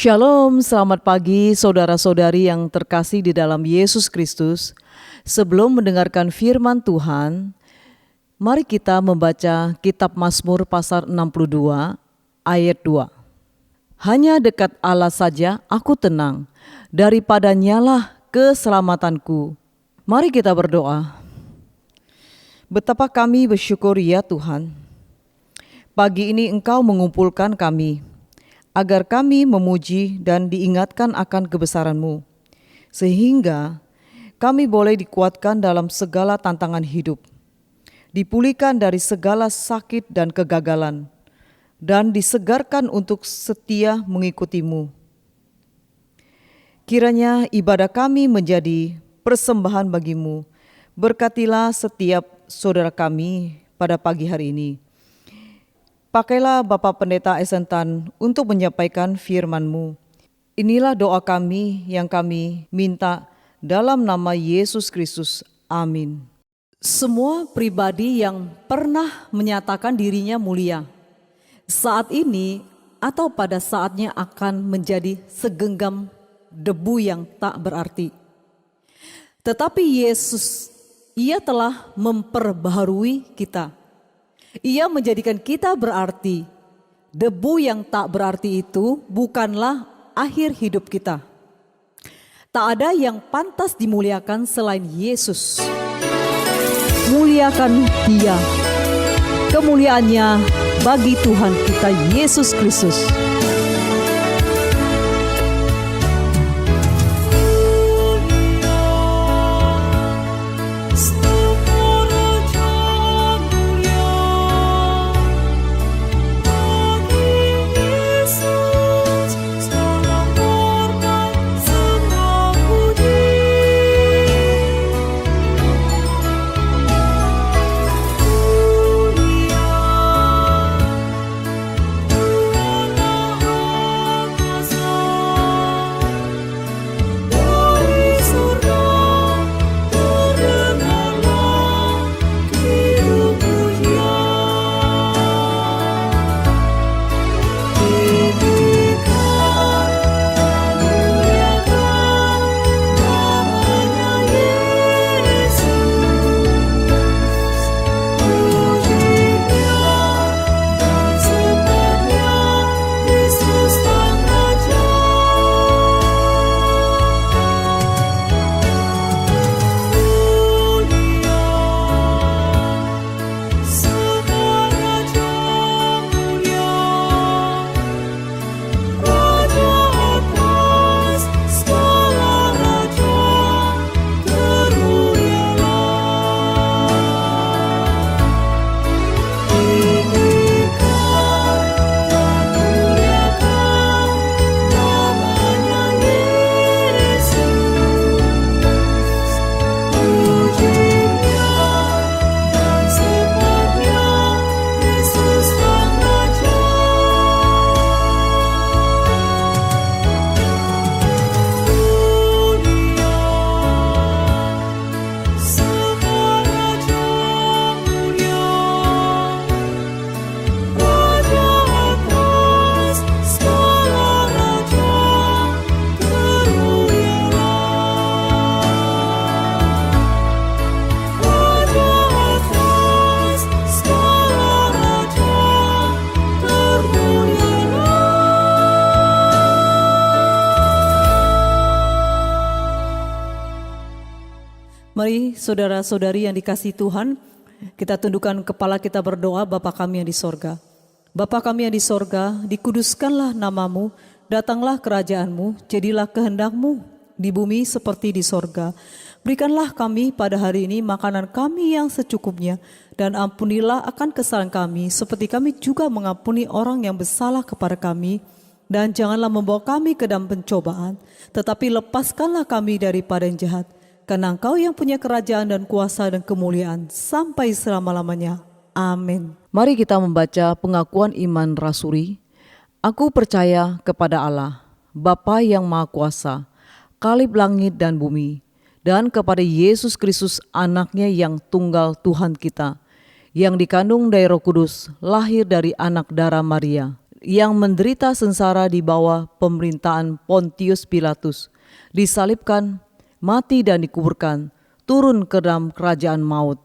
Shalom, selamat pagi saudara-saudari yang terkasih di dalam Yesus Kristus. Sebelum mendengarkan firman Tuhan, mari kita membaca kitab Mazmur pasal 62 ayat 2. Hanya dekat Allah saja aku tenang, daripadanyalah keselamatanku. Mari kita berdoa. Betapa kami bersyukur ya Tuhan. Pagi ini Engkau mengumpulkan kami, agar kami memuji dan diingatkan akan kebesaran-Mu, sehingga kami boleh dikuatkan dalam segala tantangan hidup, dipulihkan dari segala sakit dan kegagalan, dan disegarkan untuk setia mengikuti-Mu. Kiranya ibadah kami menjadi persembahan bagi-Mu. Berkatilah setiap saudara kami pada pagi hari ini. Pakailah Bapak Pendeta Esentan untuk menyampaikan firman-Mu. Inilah doa kami yang kami minta dalam nama Yesus Kristus. Amin. Semua pribadi yang pernah menyatakan dirinya mulia, saat ini atau pada saatnya akan menjadi segenggam debu yang tak berarti. Tetapi Yesus, Ia telah memperbaharui kita. Ia menjadikan kita berarti. Debu yang tak berarti itu bukanlah akhir hidup kita. Tak ada yang pantas dimuliakan selain Yesus. Muliakan Dia. Kemuliaannya bagi Tuhan kita Yesus Kristus. Mari saudara-saudari yang dikasihi Tuhan, kita tundukkan kepala kita berdoa. Bapa kami yang di sorga, Bapa kami yang di sorga, dikuduskanlah nama-Mu, datanglah kerajaan-Mu, jadilah kehendak-Mu di bumi seperti di sorga. Berikanlah kami pada hari ini makanan kami yang secukupnya, dan ampunilah akan kesalahan kami, seperti kami juga mengampuni orang yang bersalah kepada kami. Dan janganlah membawa kami ke dalam pencobaan, tetapi lepaskanlah kami daripada yang jahat. Karena Engkau yang punya kerajaan dan kuasa dan kemuliaan sampai selama-lamanya. Amin. Mari kita membaca pengakuan iman rasuli. Aku percaya kepada Allah, Bapa yang Maha Kuasa, Kalib langit dan bumi, dan kepada Yesus Kristus anaknya yang tunggal Tuhan kita, yang dikandung dari Roh Kudus, lahir dari anak darah Maria, yang menderita sengsara di bawah pemerintahan Pontius Pilatus, disalibkan, mati dan dikuburkan, turun ke dalam kerajaan maut.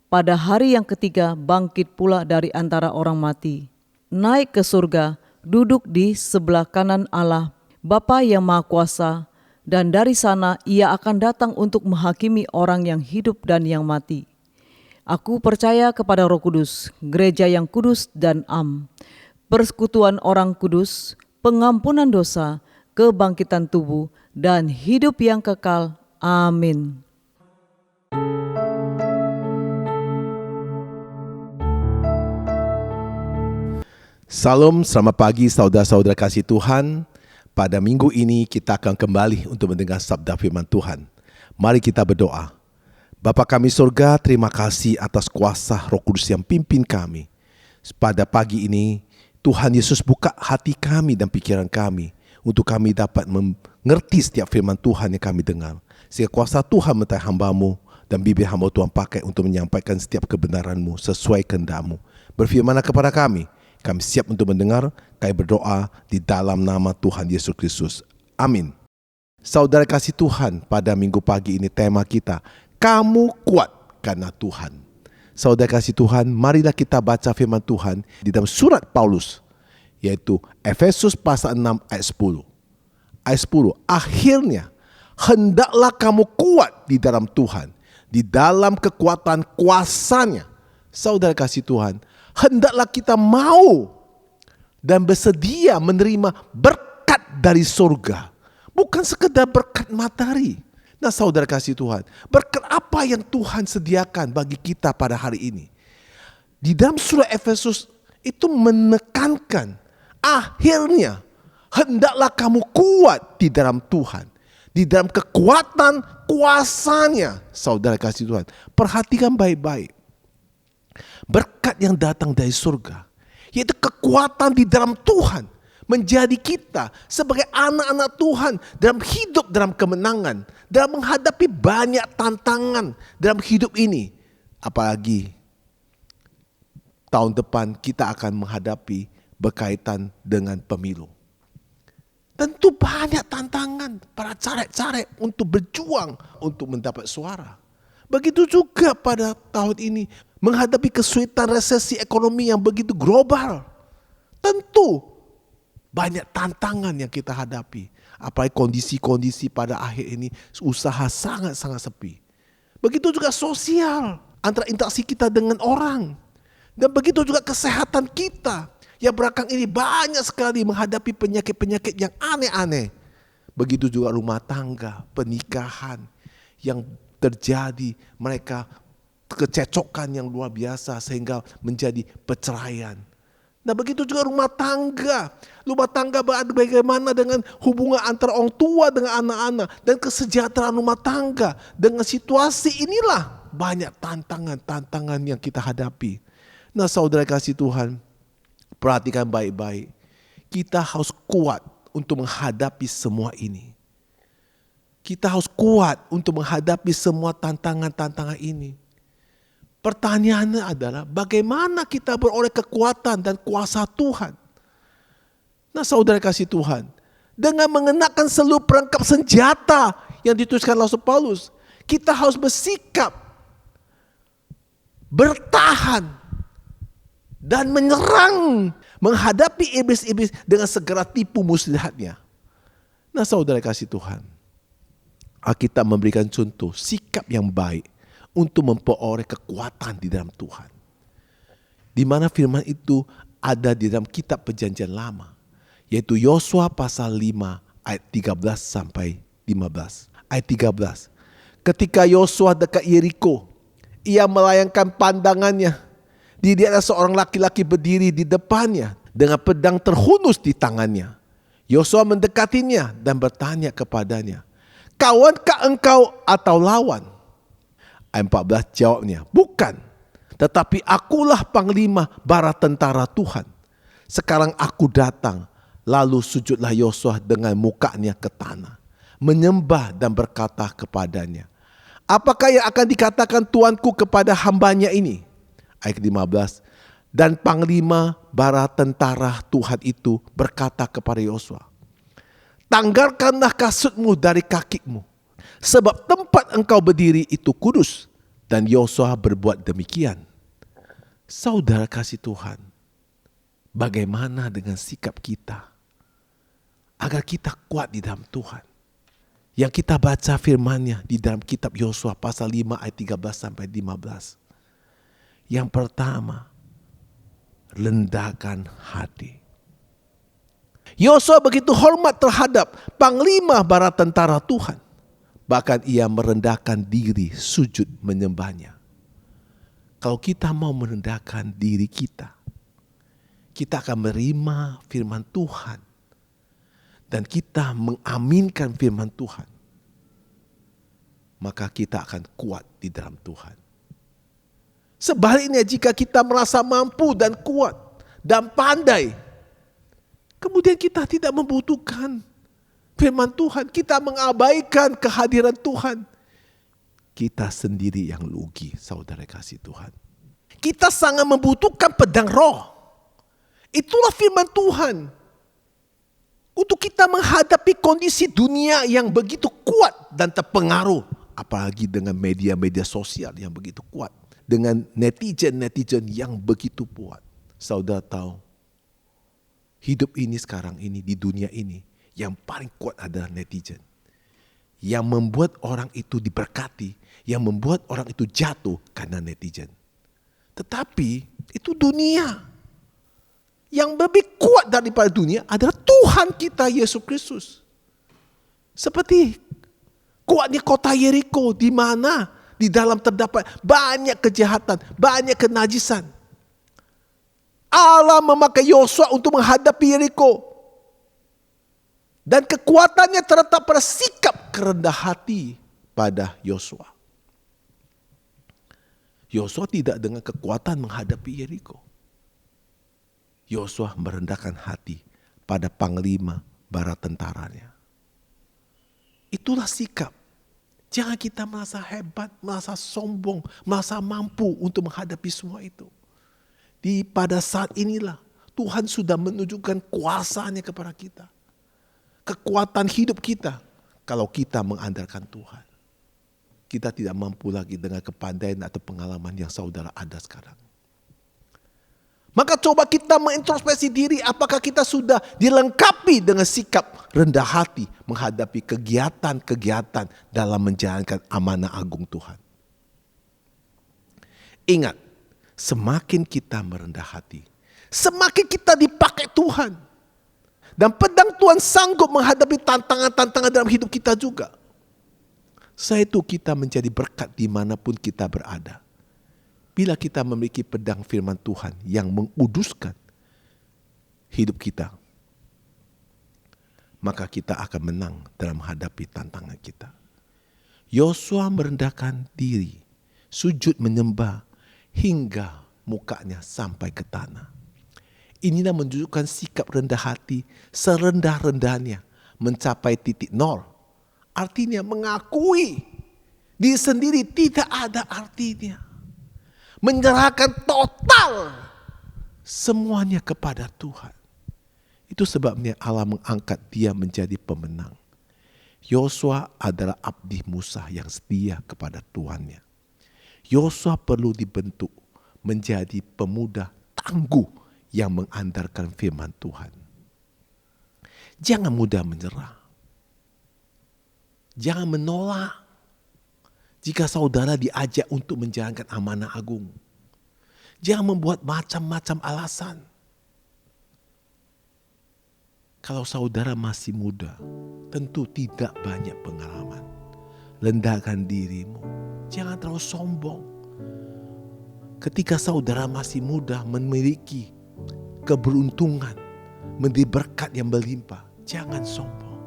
Pada hari yang ketiga bangkit pula dari antara orang mati, naik ke surga, duduk di sebelah kanan Allah, Bapa yang Maha Kuasa, dan dari sana ia akan datang untuk menghakimi orang yang hidup dan yang mati. Aku percaya kepada Roh Kudus, gereja yang kudus dan persekutuan orang kudus, pengampunan dosa, kebangkitan tubuh, dan hidup yang kekal. Amin. Salam, selamat pagi saudara-saudara kasih Tuhan. Pada minggu ini kita akan kembali untuk mendengar sabda firman Tuhan. Mari kita berdoa. Bapa kami surga, terima kasih atas kuasa Roh Kudus yang pimpin kami. Pada pagi ini, Tuhan Yesus buka hati kami dan pikiran kami untuk kami dapat mengerti setiap firman Tuhan yang kami dengar. Sehingga kuasa Tuhan menyertai hamba-Mu dan bibir hamba Tuhan pakai untuk menyampaikan setiap kebenaran-Mu sesuai kehendak-Mu. Berfirmanlah kepada kami siap untuk mendengar, kami berdoa di dalam nama Tuhan Yesus Kristus. Amin. Saudara kasih Tuhan, pada minggu pagi ini tema kita, kamu kuat karena Tuhan. Saudara kasih Tuhan, marilah kita baca firman Tuhan di dalam surat Paulus, yaitu Efesus pasal 6 ayat 10. Ayat 10, akhirnya hendaklah kamu kuat di dalam Tuhan, di dalam kekuatan kuasa-Nya. Saudara kasih Tuhan, hendaklah kita mau dan bersedia menerima berkat dari surga. Bukan sekedar berkat materi. Nah saudara kasih Tuhan, berkat apa yang Tuhan sediakan bagi kita pada hari ini? Di dalam surah Efesus itu menekankan, akhirnya hendaklah kamu kuat di dalam Tuhan, di dalam kekuatan kuasa-Nya. Saudara kasih Tuhan, perhatikan baik-baik. Berkat yang datang dari surga, yaitu kekuatan di dalam Tuhan, menjadi kita sebagai anak-anak Tuhan dalam hidup dalam kemenangan, dalam menghadapi banyak tantangan dalam hidup ini. Apalagi tahun depan kita akan menghadapi berkaitan dengan pemilu. Tentu banyak tantangan para caleg-caleg untuk berjuang untuk mendapat suara. Begitu juga pada tahun ini menghadapi kesulitan resesi ekonomi yang begitu global. Tentu banyak tantangan yang kita hadapi. Apalagi kondisi-kondisi pada akhir ini usaha sangat-sangat sepi. Begitu juga sosial, antara interaksi kita dengan orang. Dan begitu juga kesehatan kita yang belakang ini banyak sekali menghadapi penyakit-penyakit yang aneh-aneh. Begitu juga rumah tangga, pernikahan yang terjadi, mereka kececokan yang luar biasa sehingga menjadi perceraian. Nah begitu juga rumah tangga bagaimana dengan hubungan antara orang tua dengan anak-anak dan kesejahteraan rumah tangga. Dengan situasi inilah banyak tantangan yang kita hadapi. Nah saudara kasih Tuhan, perhatikan baik-baik. Kita harus kuat untuk menghadapi semua ini. Kita harus kuat untuk menghadapi semua tantangan-tantangan ini. Pertanyaannya adalah bagaimana kita beroleh kekuatan dan kuasa Tuhan. Nah saudara kasih Tuhan, dengan mengenakan seluruh perangkap senjata yang dituliskan Rasul Paulus, kita harus bersikap, bertahan, dan menyerang, menghadapi iblis-iblis dengan segera tipu muslihatnya. Nah saudara kasih Tuhan, Alkitab memberikan contoh sikap yang baik untuk memperoleh kekuatan di dalam Tuhan. Di mana firman itu ada di dalam kitab Perjanjian Lama, yaitu Yosua pasal 5 ayat 13 sampai 15. Ayat 13. Ketika Yosua dekat Yeriko, ia melayangkan pandangannya. Dilihatlah seorang laki-laki berdiri di depannya dengan pedang terhunus di tangannya. Yosua mendekatinya dan bertanya kepadanya, kawankah engkau atau lawan? Ayat 14 jawabnya, bukan, tetapi akulah panglima bara tentara Tuhan. Sekarang aku datang. Lalu sujudlah Yosua dengan mukanya ke tanah, menyembah dan berkata kepadanya, apakah yang akan dikatakan Tuanku kepada hambanya ini? Ayat 15, Dan panglima bala tentara Tuhan itu berkata kepada Yosua, tanggalkanlah kasutmu dari kakimu, sebab tempat engkau berdiri itu kudus. Dan Yosua berbuat demikian. Saudara kasih Tuhan, bagaimana dengan sikap kita agar kita kuat di dalam Tuhan? Yang kita baca firman-Nya di dalam kitab Yosua pasal 5 ayat 13 sampai 15. Yang pertama, rendahkan hati. Yosua begitu hormat terhadap panglima bala tentara Tuhan. Bahkan ia merendahkan diri sujud menyembahnya. Kalau kita mau merendahkan diri kita akan menerima firman Tuhan. Dan kita mengaminkan firman Tuhan. Maka kita akan kuat di dalam Tuhan. Sebaliknya jika kita merasa mampu dan kuat dan pandai, kemudian kita tidak membutuhkan firman Tuhan, kita mengabaikan kehadiran Tuhan, kita sendiri yang rugi, saudara kasih Tuhan. Kita sangat membutuhkan pedang roh. Itulah firman Tuhan. Untuk kita menghadapi kondisi dunia yang begitu kuat dan terpengaruh. Apalagi dengan media-media sosial yang begitu kuat. Dengan netizen-netizen yang begitu kuat. Saudara tahu, hidup ini sekarang ini, di dunia ini, yang paling kuat adalah netizen. Yang membuat orang itu diberkati, yang membuat orang itu jatuh karena netizen. Tetapi itu dunia. Yang lebih kuat daripada dunia adalah Tuhan kita Yesus Kristus. Seperti kuatnya kota Yeriko, di mana di dalam terdapat banyak kejahatan, banyak kenajisan. Allah memakai Yosua untuk menghadapi Yeriko. Dan kekuatannya terletak pada sikap kerendah hati pada Yosua. Yosua tidak dengan kekuatan menghadapi Yeriko. Yosua merendahkan hati pada panglima bala tentaranya. Itulah sikap. Jangan kita merasa hebat, merasa sombong, merasa mampu untuk menghadapi semua itu. Pada saat inilah Tuhan sudah menunjukkan kuasa-Nya kepada kita. Kekuatan hidup kita kalau kita mengandalkan Tuhan. Kita tidak mampu lagi dengan kepandaian atau pengalaman yang saudara ada sekarang. Maka coba kita mengintrospeksi diri, apakah kita sudah dilengkapi dengan sikap rendah hati menghadapi kegiatan-kegiatan dalam menjalankan amanah agung Tuhan. Ingat, semakin kita merendah hati, semakin kita dipakai Tuhan. Dan pedang Tuhan sanggup menghadapi tantangan-tantangan dalam hidup kita juga. Setelah itu kita menjadi berkat dimanapun kita berada. Bila kita memiliki pedang firman Tuhan yang menguduskan hidup kita, maka kita akan menang dalam menghadapi tantangan kita. Yosua merendahkan diri, sujud menyembah hingga mukanya sampai ke tanah. Inilah menunjukkan sikap rendah hati serendah-rendahnya mencapai titik nol. Artinya mengakui diri sendiri tidak ada artinya. Menyerahkan total semuanya kepada Tuhan. Itu sebabnya Allah mengangkat dia menjadi pemenang. Yosua adalah abdi Musa yang setia kepada Tuhannya. Yosua perlu dibentuk menjadi pemuda tangguh yang mengandalkan firman Tuhan. Jangan mudah menyerah. Jangan menolak. Jika saudara diajak untuk menjalankan amanah agung, jangan membuat macam-macam alasan. Kalau saudara masih muda, tentu tidak banyak pengalaman. Rendahkan dirimu, jangan terlalu sombong. Ketika saudara masih muda memiliki keberuntungan, menjadi berkat yang berlimpah, jangan sombong.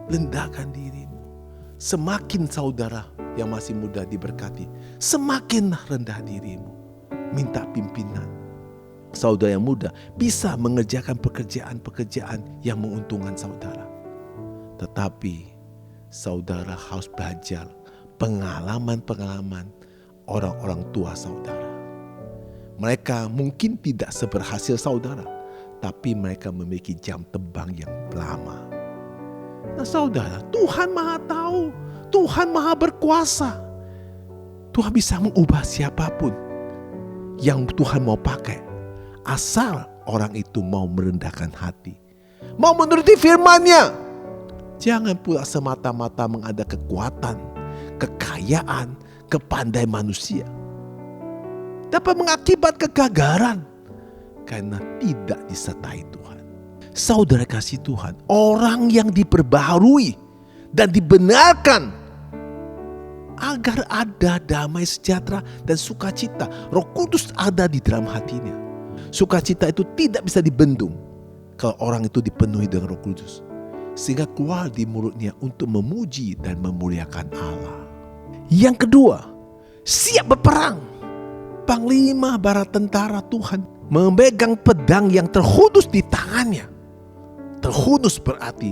Rendahkan dirimu. Semakin saudara yang masih muda diberkati, semakin rendah dirimu. Minta pimpinan. Saudara yang muda bisa mengerjakan pekerjaan-pekerjaan yang menguntungkan saudara. Tetapi saudara harus belajar pengalaman-pengalaman orang-orang tua saudara. Mereka mungkin tidak seberhasil saudara, tapi mereka memiliki jam terbang yang lama. Nah saudara, Tuhan Maha tahu, Tuhan Maha berkuasa. Tuhan bisa mengubah siapapun yang Tuhan mau pakai, asal orang itu mau merendahkan hati, mau menuruti firman-Nya. Jangan pula semata-mata mengada kekuatan, kekayaan, kepandaian manusia. Dapat mengakibat kegagalan karena tidak disertai Tuhan. Saudara kasih Tuhan, orang yang diperbaharui dan dibenarkan agar ada damai sejahtera dan sukacita. Roh Kudus ada di dalam hatinya. Sukacita itu tidak bisa dibendung kalau orang itu dipenuhi dengan Roh Kudus, sehingga keluar di mulutnya untuk memuji dan memuliakan Allah. Yang kedua, siap berperang. Panglima bala tentara Tuhan memegang pedang yang terhunus di tangannya. Terhunus berarti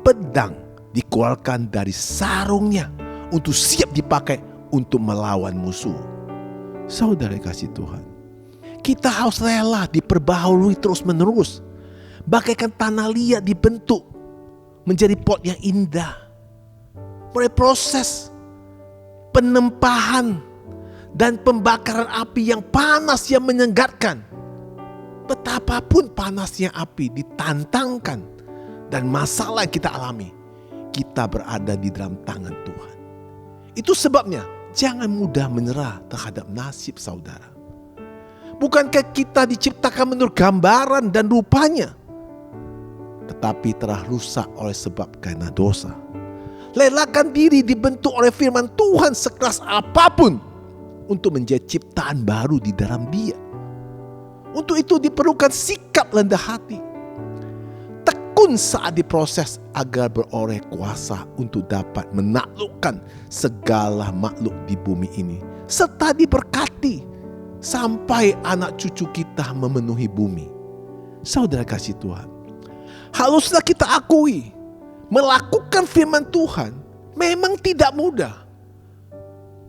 pedang dikeluarkan dari sarungnya untuk siap dipakai untuk melawan musuh. Saudara kasih Tuhan, kita harus rela diperbaharui terus menerus, bagaikan tanah liat dibentuk menjadi pot yang indah. Mulai proses penempahan dan pembakaran api yang panas yang menyegarkan. Betapapun panasnya api ditantangkan dan masalah yang kita alami, kita berada di dalam tangan Tuhan. Itu sebabnya jangan mudah menyerah terhadap nasib saudara. Bukankah kita diciptakan menurut gambaran dan rupanya, tetapi telah rusak oleh sebab karena dosa. Lelakan diri dibentuk oleh firman Tuhan sekeras apapun untuk menjadi ciptaan baru di dalam Dia. Untuk itu diperlukan sikap rendah hati, tekun saat diproses agar beroleh kuasa untuk dapat menaklukkan segala makhluk di bumi ini, serta diberkati sampai anak cucu kita memenuhi bumi. Saudara kasih Tuhan, haruslah kita akui, melakukan firman Tuhan memang tidak mudah.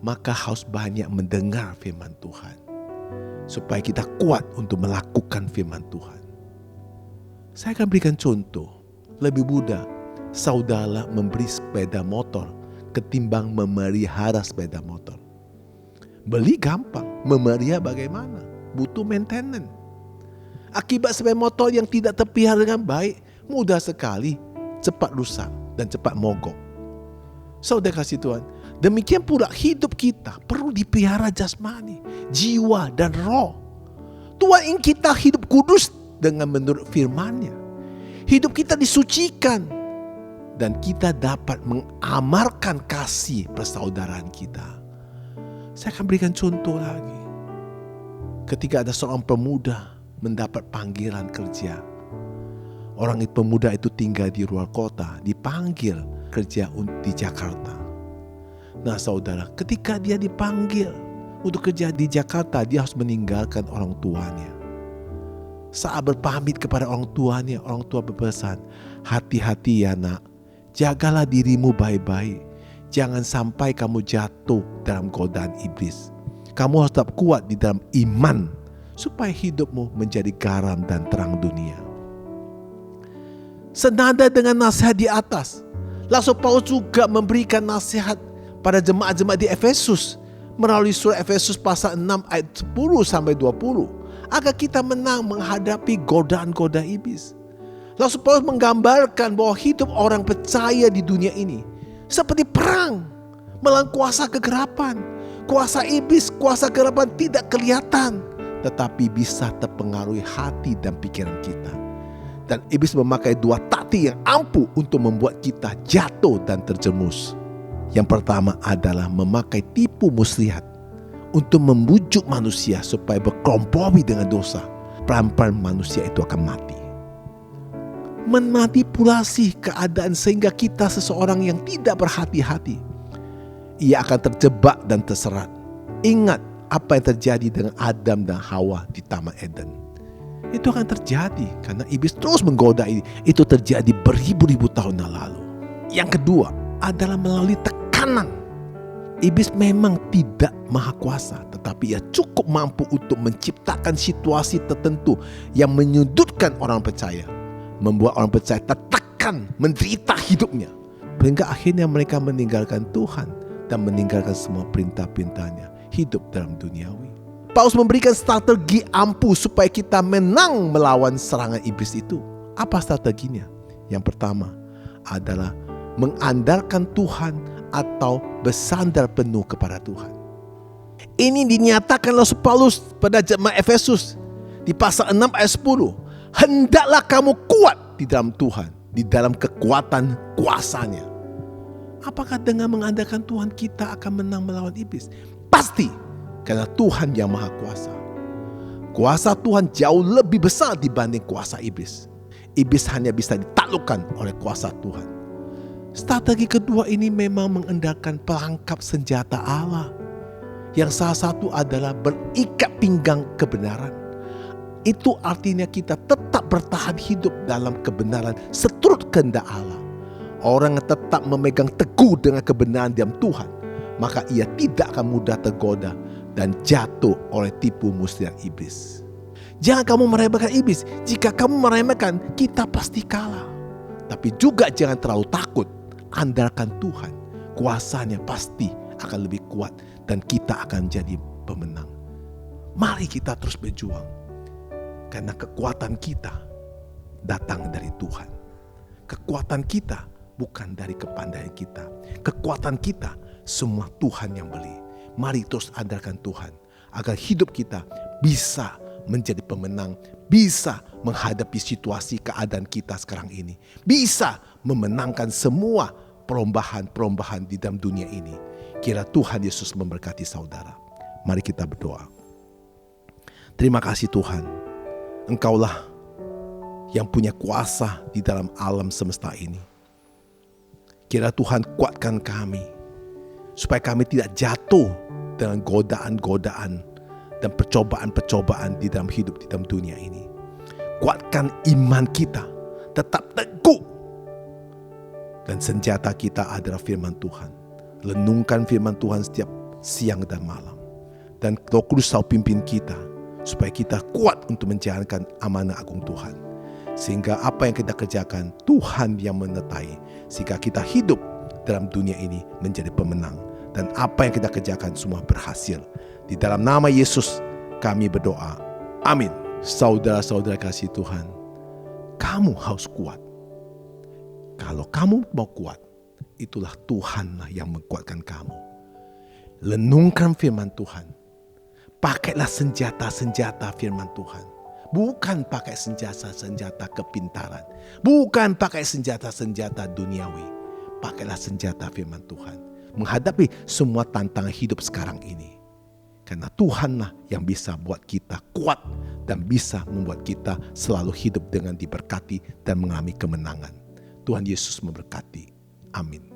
Maka harus banyak mendengar firman Tuhan, supaya kita kuat untuk melakukan firman Tuhan. Saya akan berikan contoh. Lebih mudah saudara membeli sepeda motor ketimbang memelihara sepeda motor. Beli gampang, memelihara bagaimana? Butuh maintenance. Akibat sepeda motor yang tidak terpelihara dengan baik, mudah sekali cepat rusak dan cepat mogok. Saudara kasih Tuhan, demikian pula hidup kita perlu dipelihara jasmani, jiwa dan roh. Tuhan ingin kita hidup kudus dengan menurut firman-Nya. Hidup kita disucikan dan kita dapat mengamarkan kasih persaudaraan kita. Saya akan berikan contoh lagi. Ketika ada seorang pemuda mendapat panggilan kerja. Orang pemuda itu tinggal di luar kota, dipanggil kerja di Jakarta. Nah saudara, ketika dia dipanggil untuk kerja di Jakarta, dia harus meninggalkan orang tuanya. Saat berpamit kepada orang tuanya, orang tua berpesan, hati-hati ya nak, jagalah dirimu baik-baik. Jangan sampai kamu jatuh dalam godaan iblis. Kamu harus tetap kuat di dalam iman, supaya hidupmu menjadi garam dan terang dunia. Senada dengan nasihat di atas, Rasul Paulus juga memberikan nasihat pada jemaat-jemaat di Efesus melalui surah Efesus pasal 6 ayat 10 sampai 20 agar kita menang menghadapi godaan-godaan iblis. Rasul Paulus menggambarkan bahwa hidup orang percaya di dunia ini seperti perang melawan kuasa kegelapan. Kuasa iblis, kuasa kegelapan tidak kelihatan, tetapi bisa terpengaruhi hati dan pikiran kita. Dan iblis memakai dua taktik yang ampuh untuk membuat kita jatuh dan terjerumus. Yang pertama adalah memakai tipu muslihat untuk membujuk manusia supaya berkompromi dengan dosa. Pelan-pelan manusia itu akan mati. Memanipulasi keadaan sehingga kita seseorang yang tidak berhati-hati. Ia akan terjebak dan terserat. Ingat apa yang terjadi dengan Adam dan Hawa di Taman Eden. Itu akan terjadi karena iblis terus menggoda ini. Itu terjadi beribu-ribu tahun yang lalu. Yang kedua adalah melalui tekanan. Iblis memang tidak maha kuasa, tetapi ia cukup mampu untuk menciptakan situasi tertentu yang menyudutkan orang percaya, membuat orang percaya tertekan, menderita hidupnya, sehingga akhirnya mereka meninggalkan Tuhan dan meninggalkan semua perintah-perintahnya, hidup dalam duniawi. Paulus memberikan strategi ampuh supaya kita menang melawan serangan iblis itu. Apa strateginya? Yang pertama adalah mengandalkan Tuhan atau bersandar penuh kepada Tuhan. Ini dinyatakan Rasul Paulus pada jemaat Efesus di pasal 6 ayat 10. Hendaklah kamu kuat di dalam Tuhan, di dalam kekuatan kuasanya. Apakah dengan mengandalkan Tuhan kita akan menang melawan iblis? Pasti, karena Tuhan yang maha kuasa. Kuasa Tuhan jauh lebih besar dibanding kuasa iblis. Iblis hanya bisa ditaklukkan oleh kuasa Tuhan. Strategi kedua ini memang mengandalkan perangkap senjata Allah, yang salah satu adalah berikat pinggang kebenaran. Itu artinya kita tetap bertahan hidup dalam kebenaran seturut kehendak Allah. Orang yang tetap memegang teguh dengan kebenaran dalam Tuhan, maka ia tidak akan mudah tergoda dan jatuh oleh tipu muslihat iblis. Jangan kamu meremehkan iblis. Jika kamu meremehkan, kita pasti kalah. Tapi juga jangan terlalu takut. Andalkan Tuhan, kuasanya pasti akan lebih kuat dan kita akan jadi pemenang. Mari kita terus berjuang, karena kekuatan kita datang dari Tuhan. Kekuatan kita bukan dari kepandaian kita. Kekuatan kita semua Tuhan yang beri. Mari terus andalkan Tuhan agar hidup kita bisa menjadi pemenang, bisa menghadapi situasi keadaan kita sekarang ini, bisa memenangkan semua perombahan-perombahan di dalam dunia ini. Kira Tuhan Yesus memberkati saudara. Mari kita berdoa. Terima kasih Tuhan, Engkaulah yang punya kuasa di dalam alam semesta ini. Kira Tuhan kuatkan kami, supaya kami tidak jatuh dengan godaan-godaan dan percobaan-percobaan di dalam hidup di dalam dunia ini. Kuatkan iman kita, tetap teguh. Dan senjata kita adalah firman Tuhan. Renungkan firman Tuhan setiap siang dan malam. Dan Roh Kudus selalu pimpin kita, supaya kita kuat untuk menjalankan amanah agung Tuhan. Sehingga apa yang kita kerjakan, Tuhan yang menyertai. Sehingga kita hidup dalam dunia ini menjadi pemenang. Dan apa yang kita kerjakan semua berhasil. Di dalam nama Yesus kami berdoa. Amin. Saudara-saudara kasih Tuhan, kamu harus kuat. Kalau kamu mau kuat, itulah Tuhanlah yang menguatkan kamu. Renungkan firman Tuhan. Pakailah senjata-senjata firman Tuhan. Bukan pakai senjata-senjata kepintaran. Bukan pakai senjata-senjata duniawi. Pakailah senjata firman Tuhan. Menghadapi semua tantangan hidup sekarang ini. Karena Tuhanlah yang bisa buat kita kuat dan bisa membuat kita selalu hidup dengan diberkati dan mengalami kemenangan. Tuhan Yesus memberkati. Amin.